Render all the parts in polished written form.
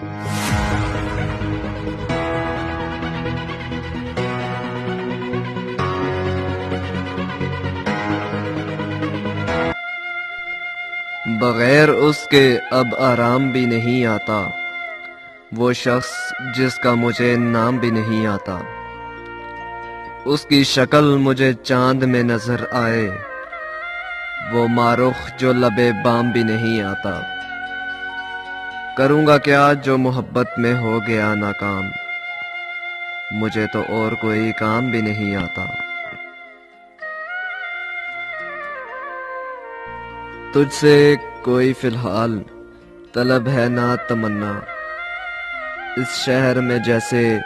بغیر اس کے اب آرام بھی نہیں آتا، وہ شخص جس کا مجھے نام بھی نہیں آتا، اس کی شکل مجھے چاند میں نظر آئے، وہ مارخ جو لبے بام بھی نہیں آتا۔ کروں گا کیا جو محبت میں ہو گیا ناکام، مجھے تو اور کوئی کام بھی نہیں آتا۔ تجھ سے کوئی فی الحال طلب ہے نہ تمنا، اس شہر میں جیسے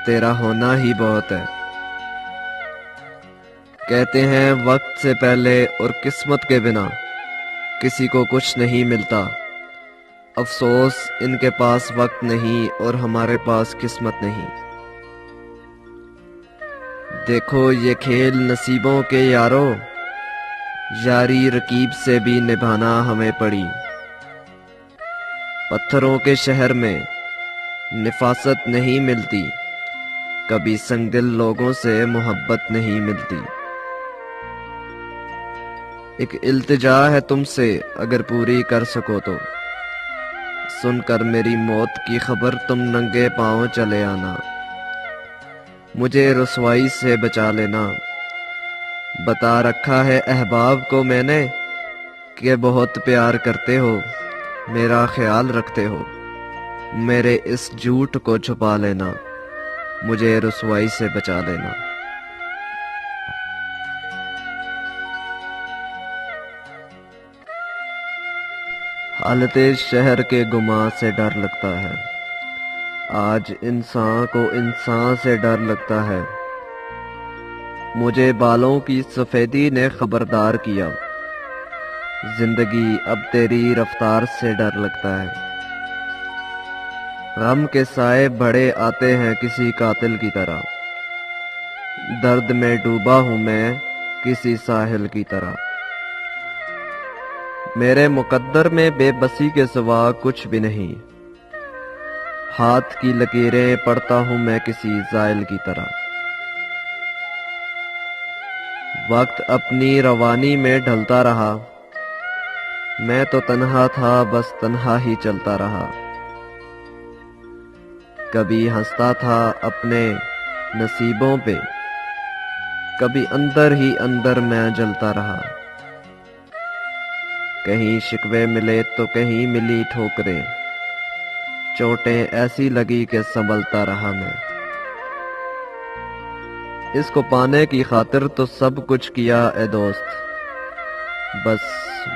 تیرا ہونا ہی بہت ہے۔ کہتے ہیں وقت سے پہلے اور قسمت کے بنا کسی کو کچھ نہیں ملتا، افسوس ان کے پاس وقت نہیں اور ہمارے پاس قسمت نہیں۔ دیکھو یہ کھیل نصیبوں کے یارو، یاری رقیب سے بھی نبھانا ہمیں پڑی۔ پتھروں کے شہر میں نفاست نہیں ملتی، کبھی سنگ دل لوگوں سے محبت نہیں ملتی۔ ایک التجا ہے تم سے اگر پوری کر سکو تو، سن کر میری موت کی خبر تم ننگے پاؤں چلے آنا، مجھے رسوائی سے بچا لینا۔ بتا رکھا ہے احباب کو میں نے کہ بہت پیار کرتے ہو، میرا خیال رکھتے ہو، میرے اس جھوٹ کو چھپا لینا، مجھے رسوائی سے بچا لینا۔ حالت شہر کے گماں سے ڈر لگتا ہے، آج انسان کو انسان سے ڈر لگتا ہے۔ مجھے بالوں کی سفیدی نے خبردار کیا، زندگی اب تیری رفتار سے ڈر لگتا ہے۔ غم کے سائے بڑے آتے ہیں کسی قاتل کی طرح، درد میں ڈوبا ہوں میں کسی ساحل کی طرح۔ میرے مقدر میں بے بسی کے سوا کچھ بھی نہیں، ہاتھ کی لکیریں پڑھتا ہوں میں کسی زائل کی طرح۔ وقت اپنی روانی میں ڈھلتا رہا، میں تو تنہا تھا بس تنہا ہی چلتا رہا۔ کبھی ہنستا تھا اپنے نصیبوں پہ، کبھی اندر ہی اندر میں جلتا رہا۔ کہیں شکوے ملے تو کہیں ملی ٹھوکریں، چوٹیں ایسی لگی کہ سنبھلتا رہا میں۔ اس کو پانے کی خاطر تو سب کچھ کیا اے دوست، بس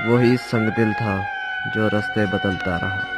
وہی سنگ دل تھا جو رستے بدلتا رہا۔